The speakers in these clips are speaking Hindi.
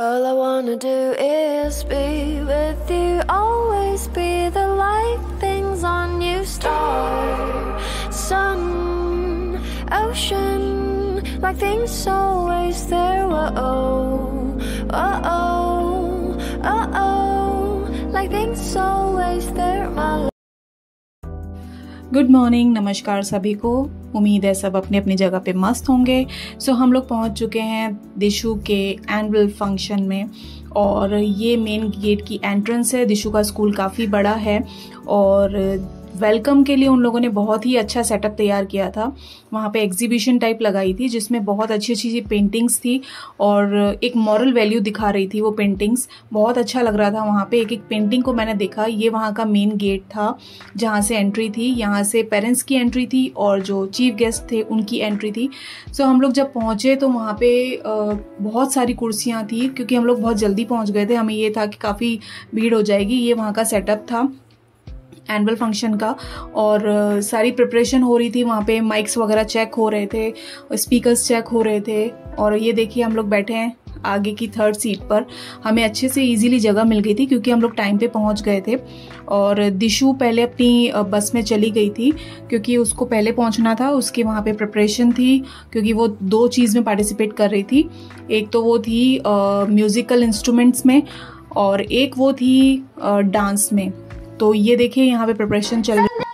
All I wanna do is be with you, always be the light, things on you, star, sun, ocean, like things always there, oh, like things always there, my love. Good morning, नमस्कार सभी को। उम्मीद है सब अपनी अपनी जगह पे मस्त होंगे। सो हम लोग पहुंच चुके हैं दिशु के एनुअल फंक्शन में और ये मेन गेट की एंट्रेंस है। दिशु का स्कूल काफ़ी बड़ा है और वेलकम के लिए उन लोगों ने बहुत ही अच्छा सेटअप तैयार किया था। वहाँ पे एग्जीबिशन टाइप लगाई थी जिसमें बहुत अच्छी अच्छी पेंटिंग्स थी और एक मॉरल वैल्यू दिखा रही थी वो पेंटिंग्स। बहुत अच्छा लग रहा था। वहाँ पे एक एक पेंटिंग को मैंने देखा। ये वहाँ का मेन गेट था जहाँ से एंट्री थी। यहाँ से पेरेंट्स की एंट्री थी और जो चीफ गेस्ट थे उनकी एंट्री थी। सो हम लोग जब पहुँचे तो वहाँ पे बहुत सारी कुर्सियाँ थी क्योंकि हम लोग बहुत जल्दी पहुँच गए थे। हमें ये था कि काफ़ी भीड़ हो जाएगी। ये वहाँ का सेटअप था एनुअल फंक्शन का और सारी प्रिपरेशन हो रही थी। वहाँ पे माइक्स वगैरह चेक हो रहे थे, स्पीकर्स चेक हो रहे थे और ये देखिए हम लोग बैठे हैं आगे की 3rd सीट पर। हमें अच्छे से इजीली जगह मिल गई थी क्योंकि हम लोग टाइम पे पहुँच गए थे। और दिशु पहले अपनी बस में चली गई थी क्योंकि उसको पहले पहुँचना था। उसकी वहाँ पे प्रिपरेशन थी क्योंकि वो 2 चीज़ में पार्टिसिपेट कर रही थी। एक तो वो थी म्यूज़िकल इंस्ट्रूमेंट्स में और एक वो थी डांस में। तो ये देखिए यहाँ पे प्रिपरेशन चल रही है।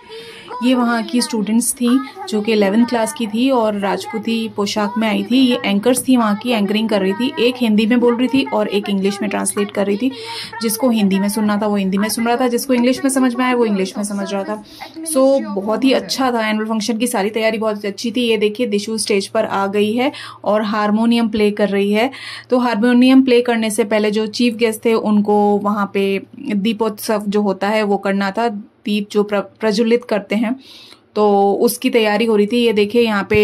ये वहाँ की स्टूडेंट्स थी जो कि 11th क्लास की थी और राजपूती पोशाक में आई थी। ये एंकर्स थी, वहाँ की एंकरिंग कर रही थी। एक हिंदी में बोल रही थी और एक इंग्लिश में ट्रांसलेट कर रही थी। जिसको हिंदी में सुनना था वो हिंदी में सुन रहा था, जिसको इंग्लिश में समझ में आया वो इंग्लिश में समझ रहा था। सो बहुत ही अच्छा था। एनुअल फंक्शन की सारी तैयारी बहुत अच्छी थी। ये देखिए दिशु स्टेज पर आ गई है और हारमोनियम प्ले कर रही है। तो हारमोनियम प्ले करने से पहले जो चीफ गेस्ट थे उनको वहाँ पे दीपोत्सव जो होता है वो करना था। दीप जो प्रज्वलित करते हैं तो उसकी तैयारी हो रही थी। ये देखिए यहाँ पे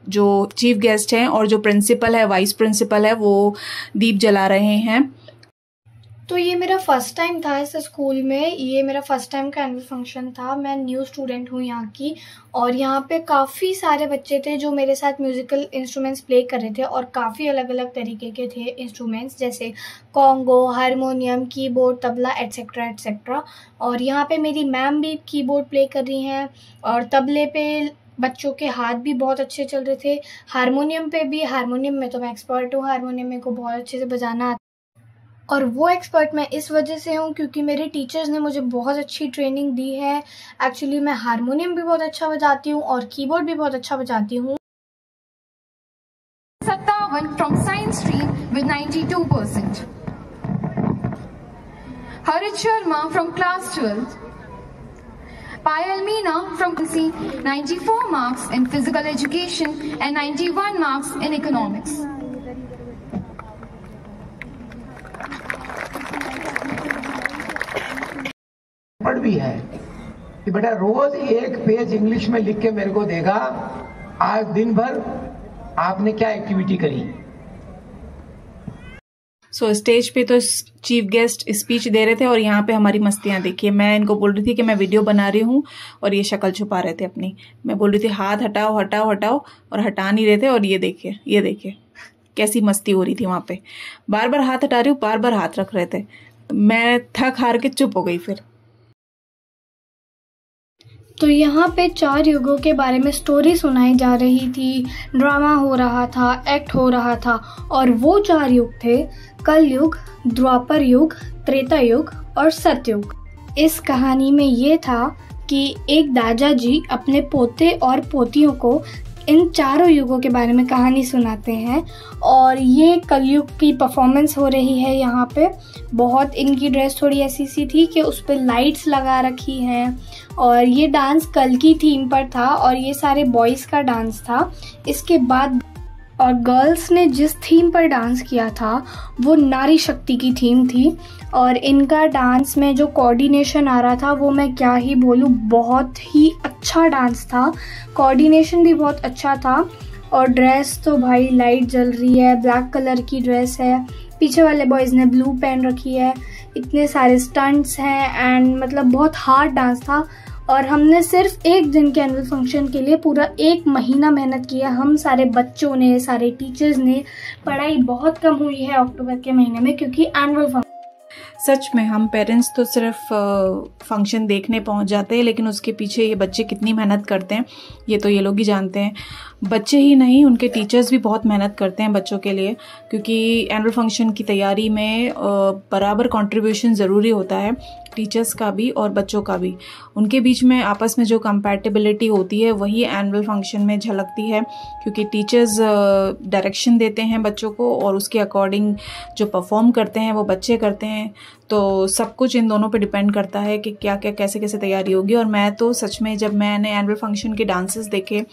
जो चीफ गेस्ट हैं और जो प्रिंसिपल है, वाइस प्रिंसिपल है, वो दीप जला रहे हैं। तो ये मेरा फर्स्ट टाइम था इस स्कूल में। ये मेरा फर्स्ट टाइम का एनुअल फंक्शन था। मैं न्यू स्टूडेंट हूँ यहाँ की और यहाँ पे काफ़ी सारे बच्चे थे जो मेरे साथ म्यूज़िकल इंस्ट्रूमेंट्स प्ले कर रहे थे और काफ़ी अलग अलग तरीके के थे इंस्ट्रूमेंट्स, जैसे Congo, harmonium, keyboard, tabla etcetera etcetera. और यहाँ पे मेरी मैम भी कीबोर्ड प्ले कर रही हैं और तबले पे बच्चों के हाथ भी बहुत अच्छे चल रहे थे। हारमोनियम पे भी, हारमोनियम में तो मैं एक्सपर्ट हूँ। हारमोनियम मेरे को बहुत अच्छे से बजाना आता और वो एक्सपर्ट मैं इस वजह से हूँ क्योंकि मेरे टीचर्स ने मुझे बहुत अच्छी ट्रेनिंग दी है। एक्चुअली मैं हारमोनियम भी बहुत अच्छा बजाती हूँ और कीबोर्ड भी बहुत अच्छा बजाती हूँ। 57 from science stream with 92%. Harit Sharma from class 12th. Payal Meena from 94 marks in physical education and 91 marks in economics. भी है कि बेटा रोज एक पेज इंग्लिश में लिख के मेरे को देगा, आज दिन भर आपने क्या एक्टिविटी करी। सो स्टेज पे तो चीफ गेस्ट स्पीच दे रहे थे और यहाँ पे हमारी मस्तियाँ देखिए। मैं इनको बोल रही थी कि मैं वीडियो बना रही हूँ और ये शक्ल छुपा रहे थे अपनी। मैं बोल रही थी हाथ हटाओ हटाओ हटाओ और हटा नहीं रहे थे। और ये देखिए कैसी मस्ती हो रही थी वहाँ पे। बार बार हाथ हटा रही हूँ, बार बार हाथ रख रहे थे। मैं थक हार के चुप हो गई फिर। तो यहाँ पे 4 युगों के बारे में स्टोरी सुनाई जा रही थी, ड्रामा हो रहा था, एक्ट हो रहा था और वो 4 युग थे कल युग, द्वापर युग, त्रेता युग और सतयुग। इस कहानी में ये था कि एक दादाजी अपने पोते और पोतियों को इन 4 युगों के बारे में कहानी सुनाते हैं और ये कलयुग की परफॉर्मेंस हो रही है यहाँ पे। बहुत इनकी ड्रेस थोड़ी ऐसी सी थी कि उस पर लाइट्स लगा रखी हैं और ये डांस कल की थीम पर था और ये सारे बॉयज़ का डांस था। इसके बाद और गर्ल्स ने जिस थीम पर डांस किया था वो नारी शक्ति की थीम थी और इनका डांस में जो कोऑर्डिनेशन आ रहा था वो मैं क्या ही बोलूँ, बहुत ही अच्छा डांस था। कोऑर्डिनेशन भी बहुत अच्छा था और ड्रेस तो भाई लाइट जल रही है, ब्लैक कलर की ड्रेस है। पीछे वाले बॉयज़ ने ब्लू पहन रखी है। इतने सारे स्टंट्स हैं एंड मतलब बहुत हार्ड डांस था और हमने सिर्फ एक दिन के एनुअल फंक्शन के लिए पूरा 1 महीना मेहनत किया। हम सारे बच्चों ने, सारे टीचर्स ने। पढ़ाई बहुत कम हुई है अक्टूबर के महीने में क्योंकि एनुअल फंक्शन। सच में हम पेरेंट्स तो सिर्फ फंक्शन देखने पहुंच जाते हैं, लेकिन उसके पीछे ये बच्चे कितनी मेहनत करते हैं ये तो ये लोग ही जानते हैं। बच्चे ही नहीं, उनके टीचर्स भी बहुत मेहनत करते हैं बच्चों के लिए, क्योंकि एनुअल फंक्शन की तैयारी में बराबर कंट्रीब्यूशन ज़रूरी होता है, टीचर्स का भी और बच्चों का भी। उनके बीच में आपस में जो कंपैटिबिलिटी होती है वही एनुअल फंक्शन में झलकती है, क्योंकि टीचर्स डायरेक्शन देते हैं बच्चों को और उसके अकॉर्डिंग जो परफॉर्म करते हैं वो बच्चे करते हैं। तो सब कुछ इन दोनों पे डिपेंड करता है कि क्या क्या कैसे कैसे तैयारी होगी। और मैं तो सच में जब मैंने एनुअल फंक्शन के डांसेस देखे,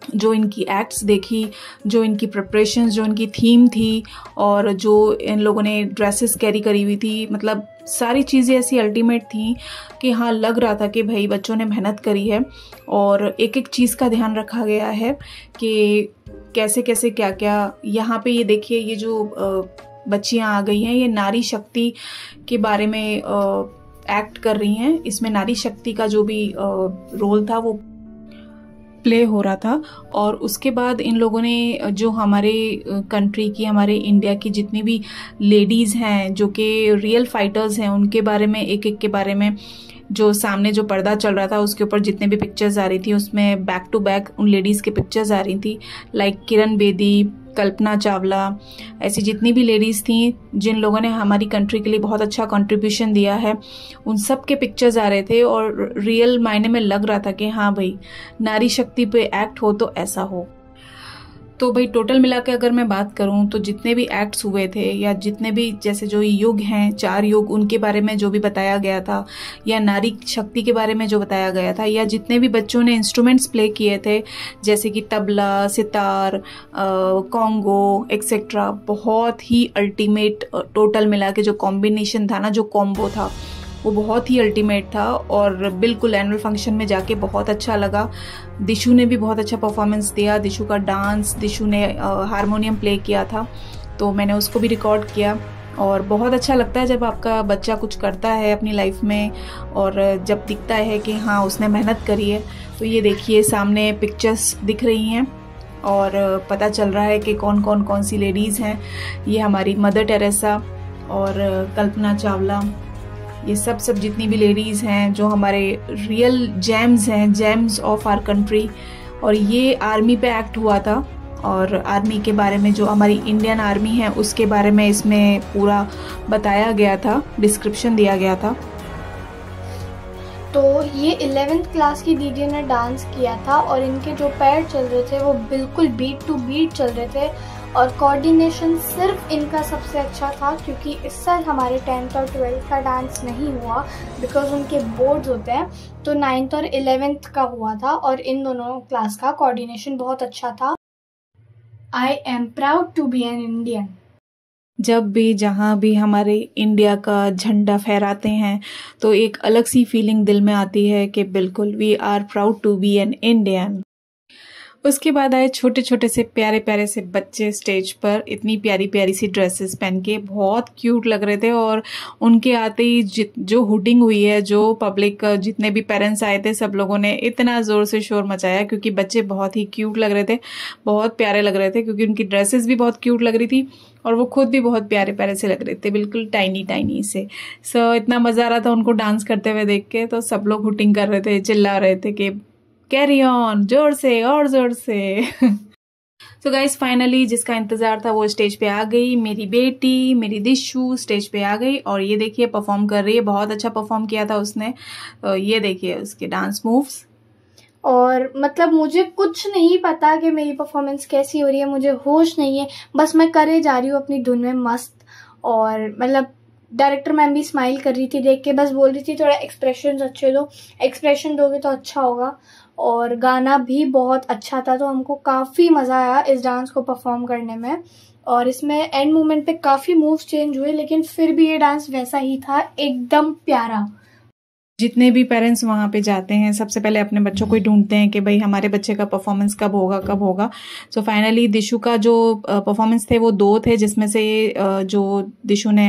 जो इनकी एक्ट्स देखी, जो इनकी प्रिपरेशंस, जो इनकी थीम थी और जो इन लोगों ने ड्रेसेस कैरी करी हुई थी, मतलब सारी चीज़ें ऐसी अल्टीमेट थी कि हाँ, लग रहा था कि भाई बच्चों ने मेहनत करी है और एक एक चीज़ का ध्यान रखा गया है कि कैसे कैसे क्या क्या। यहाँ पे ये देखिए, ये जो बच्चियाँ आ गई हैं ये नारी शक्ति के बारे में एक्ट कर रही हैं। इसमें नारी शक्ति का जो भी रोल था वो प्ले हो रहा था। और उसके बाद इन लोगों ने जो हमारे कंट्री की, हमारे इंडिया की जितनी भी लेडीज़ हैं जो कि रियल फाइटर्स हैं, उनके बारे में एक एक के बारे में, जो सामने जो पर्दा चल रहा था उसके ऊपर जितने भी पिक्चर्स आ रही थी उसमें बैक टू बैक उन लेडीज़ के पिक्चर्स आ रही थी, लाइक किरण बेदी, कल्पना चावला, ऐसी जितनी भी लेडीज़ थी जिन लोगों ने हमारी कंट्री के लिए बहुत अच्छा कंट्रीब्यूशन दिया है, उन सब के पिक्चर्स आ रहे थे और रियल मायने में लग रहा था कि हाँ भाई, नारी शक्ति पे एक्ट हो तो ऐसा हो। तो भाई टोटल मिला के अगर मैं बात करूं तो जितने भी एक्ट्स हुए थे या जितने भी जैसे जो युग हैं, 4 युग, उनके बारे में जो भी बताया गया था, या नारी शक्ति के बारे में जो बताया गया था, या जितने भी बच्चों ने इंस्ट्रूमेंट्स प्ले किए थे जैसे कि तबला, सितार, कॉन्गो एक्सेट्रा, बहुत ही अल्टीमेट टोटल मिला के जो कॉम्बिनेशन था ना, जो कॉम्बो था वो बहुत ही अल्टीमेट था और बिल्कुल एनुअल फंक्शन में जाके बहुत अच्छा लगा। दिशु ने भी बहुत अच्छा परफॉर्मेंस दिया। दिशु का डांस, दिशु ने हारमोनियम प्ले किया था तो मैंने उसको भी रिकॉर्ड किया। और बहुत अच्छा लगता है जब आपका बच्चा कुछ करता है अपनी लाइफ में और जब दिखता है कि हाँ उसने मेहनत करी है। तो ये देखिए सामने पिक्चर्स दिख रही हैं और पता चल रहा है कि कौन सी लेडीज़ हैं। ये हमारी मदर टेरेसा और कल्पना चावला, ये सब जितनी भी लेडीज़ हैं जो हमारे रियल जेम्स हैं, जेम्स ऑफ आवर कंट्री। और ये आर्मी पे एक्ट हुआ था और आर्मी के बारे में, जो हमारी इंडियन आर्मी है उसके बारे में इसमें पूरा बताया गया था, डिस्क्रिप्शन दिया गया था। तो ये 11th क्लास की दीदी ने डांस किया था और इनके जो पैर चल रहे थे वो बिल्कुल बीट टू बीट चल रहे थे और कोऑर्डिनेशन सिर्फ इनका सबसे अच्छा था, क्योंकि इस साल हमारे 10th और 12th का डांस नहीं हुआ बिकॉज उनके बोर्ड्स होते हैं। तो 9th और 11th का हुआ था और इन दोनों क्लास का कोऑर्डिनेशन बहुत अच्छा था। I am proud to be an Indian. जब भी जहाँ भी हमारे इंडिया का झंडा फहराते हैं तो एक अलग सी फीलिंग दिल में आती है कि बिल्कुल we are proud to be an Indian. उसके बाद आए छोटे छोटे से प्यारे प्यारे से बच्चे स्टेज पर, इतनी प्यारी प्यारी सी ड्रेसेस पहन के बहुत क्यूट लग रहे थे। और उनके आते ही जो हुटिंग हुई है, जो पब्लिक, जितने भी पेरेंट्स आए थे सब लोगों ने इतना ज़ोर से शोर मचाया, क्योंकि बच्चे बहुत ही क्यूट लग रहे थे, बहुत प्यारे लग रहे थे, क्योंकि उनकी ड्रेसेस भी बहुत क्यूट लग रही थी और वो खुद भी बहुत प्यारे प्यारे से लग रहे थे, बिल्कुल टाइनी से। सो इतना मज़ा आ रहा था उनको डांस करते हुए देख के। तो सब लोग हुटिंग कर रहे थे, चिल्ला रहे थे कि कैरी ऑन, जोर से और जोर से। तो गाइस फाइनली जिसका इंतजार था वो स्टेज पे आ गई। मेरी बेटी, मेरी दिशु स्टेज पे आ गई और ये देखिए परफॉर्म कर रही है। बहुत अच्छा परफॉर्म किया था उसने। तो ये देखिए उसके डांस मूव्स। और मतलब मुझे कुछ नहीं पता कि मेरी परफॉर्मेंस कैसी हो रही है, मुझे होश नहीं है, बस मैं करे जा रही हूँ अपनी धुन में मस्त। और मतलब डायरेक्टर मैम भी स्माइल कर रही थी देख के, बस बोल रही थी थोड़ा एक्सप्रेशंस अच्छे दो, एक्सप्रेशन दोगे तो अच्छा होगा। और गाना भी बहुत अच्छा था, तो हमको काफ़ी मज़ा आया इस डांस को परफॉर्म करने में। और इसमें एंड मोमेंट पे काफ़ी मूव्स चेंज हुए, लेकिन फिर भी ये डांस वैसा ही था, एकदम प्यारा। जितने भी पेरेंट्स वहाँ पे जाते हैं सबसे पहले अपने बच्चों को ही ढूंढते हैं कि भाई हमारे बच्चे का परफॉर्मेंस कब होगा। सो फाइनली दिशु का जो परफॉर्मेंस थे वो 2 थे, जिसमें से जो दिशु ने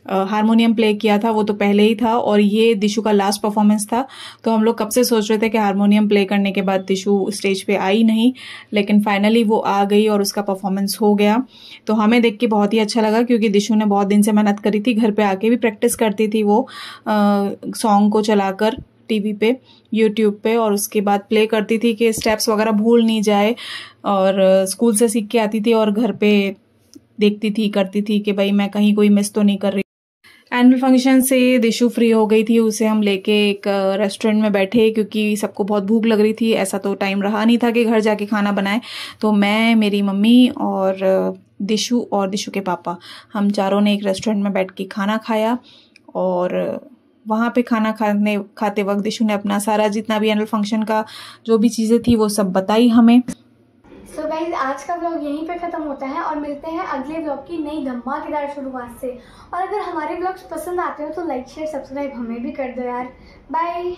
हारमोनियम प्ले किया था वो तो पहले ही था, और ये दिशु का लास्ट परफॉर्मेंस था। तो हम लोग कब से सोच रहे थे कि हारमोनियम प्ले करने के बाद दिशु स्टेज पे आई नहीं, लेकिन फाइनली वो आ गई और उसका परफॉर्मेंस हो गया। तो हमें देख के बहुत ही अच्छा लगा, क्योंकि दिशु ने बहुत दिन से मेहनत करी थी, घर पे आके भी प्रैक्टिस करती थी वो सॉन्ग को चलाकर टीवी पे, यूट्यूब पे, और उसके बाद प्ले करती थी कि स्टेप्स वगैरह भूल नहीं जाए, और स्कूल से सीख के आती थी और घर पे देखती थी, करती थी कि भाई मैं कहीं कोई मिस तो नहीं कर रही। एनुअल फंक्शन से दिशु फ्री हो गई थी, उसे हम लेके एक रेस्टोरेंट में बैठे, क्योंकि सबको बहुत भूख लग रही थी। ऐसा तो टाइम रहा नहीं था कि घर जाके खाना बनाए, तो मैं, मेरी मम्मी और दिशु के पापा, हम चारों ने एक रेस्टोरेंट में बैठ के खाना खाया। और वहाँ पे खाना खाते वक्त दिशु ने अपना सारा जितना भी एनुअल फंक्शन का जो भी चीज़ें थी वो सब बताई हमें। सो गाइज, आज का व्लॉग यहीं पे ख़त्म होता है और मिलते हैं अगले व्लॉग की नई धमाकेदार शुरुआत से। और अगर हमारे व्लॉग्स पसंद आते हो तो लाइक शेयर सब्सक्राइब हमें भी कर दो यार। बाय।